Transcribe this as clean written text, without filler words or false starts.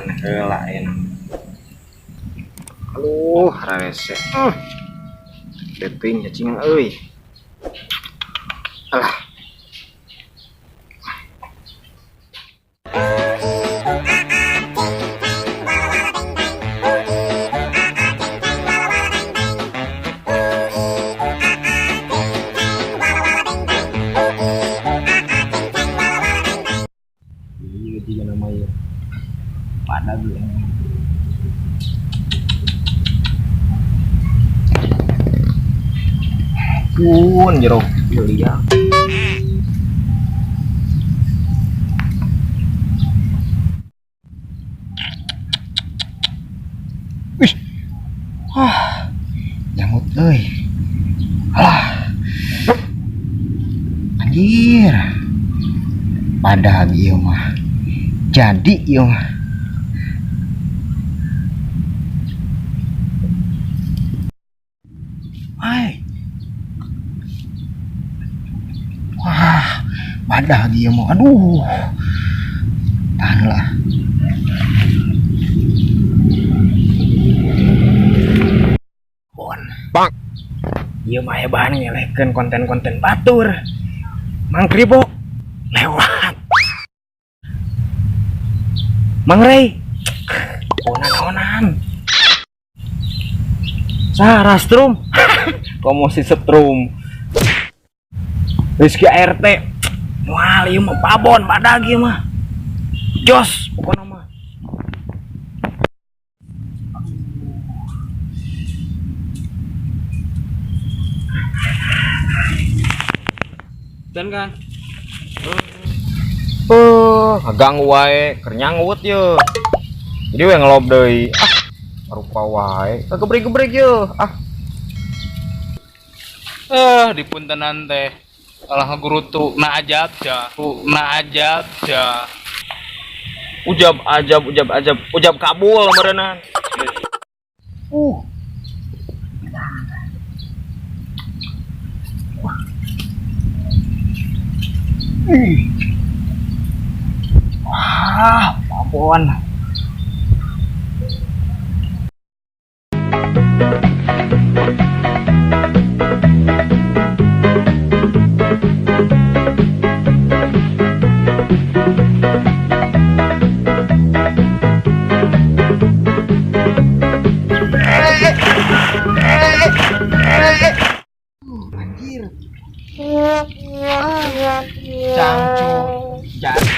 mana lain. Aduh, rese. Deting cacing euy. Alah. Iya juga namanya. Pada bilang. Pun jeruk Julia. Wih. Nyamut euy. Alah. Anjir. Padahal ieu mah. Jadi ieu mah. Hai. Wah, padahal dia mau, aduh, tahan lah. Bon, bang, dia mah hebat ngelehkeun konten-konten batur. Mang Kribo lewat. Mang Rey, onan-onan. Sarastrum, promosi setrum. Rizky ART, wah ieu mah pabon badag ieu mah. Jos pokona mah. Dan kan. Ganggu wae, keur nyangut ye. Jadi we ngelob deui. Rupa wae, kegebrik-gebrik ye. Dipuntenan teh alah guru tuh na ajab ja ujab ujab kabul merenan Wah, pabon. Anjir. Cangcur. Jangan.